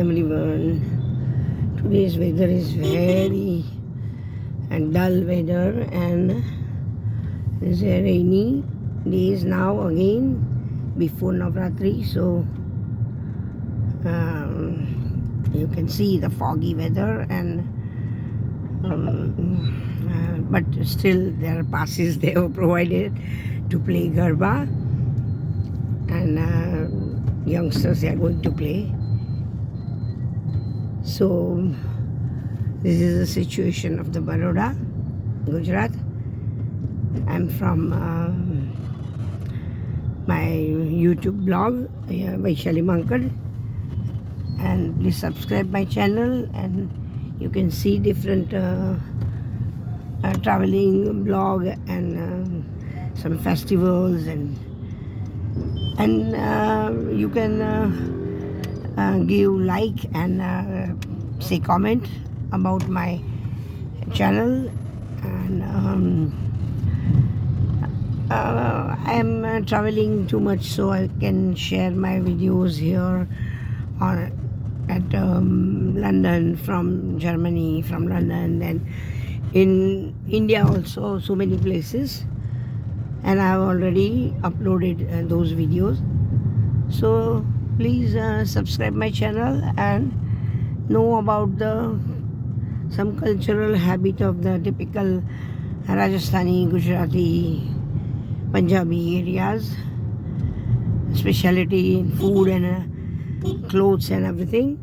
everyone. Today's weather is very dull weather, and it's a rainy days now again before Navratri, so you can see the foggy weather, and but still there are passes they have provided to play Garba, and youngsters are going to play. So this is the situation of the Baroda, Gujarat. I'm from my YouTube blog, Vaishali Mankad, and please subscribe my channel, and you can see different traveling blog and some festivals, and you can give like and say comment about my channel. And I am traveling too much, so I can share my videos here or at London, from Germany, from London, and in India also, so many places, and I have already uploaded those videos. So please subscribe my channel and know about some cultural habit of the typical Rajasthani, Gujarati, Punjabi areas, speciality in food and clothes and everything.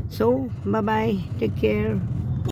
So bye bye, take care.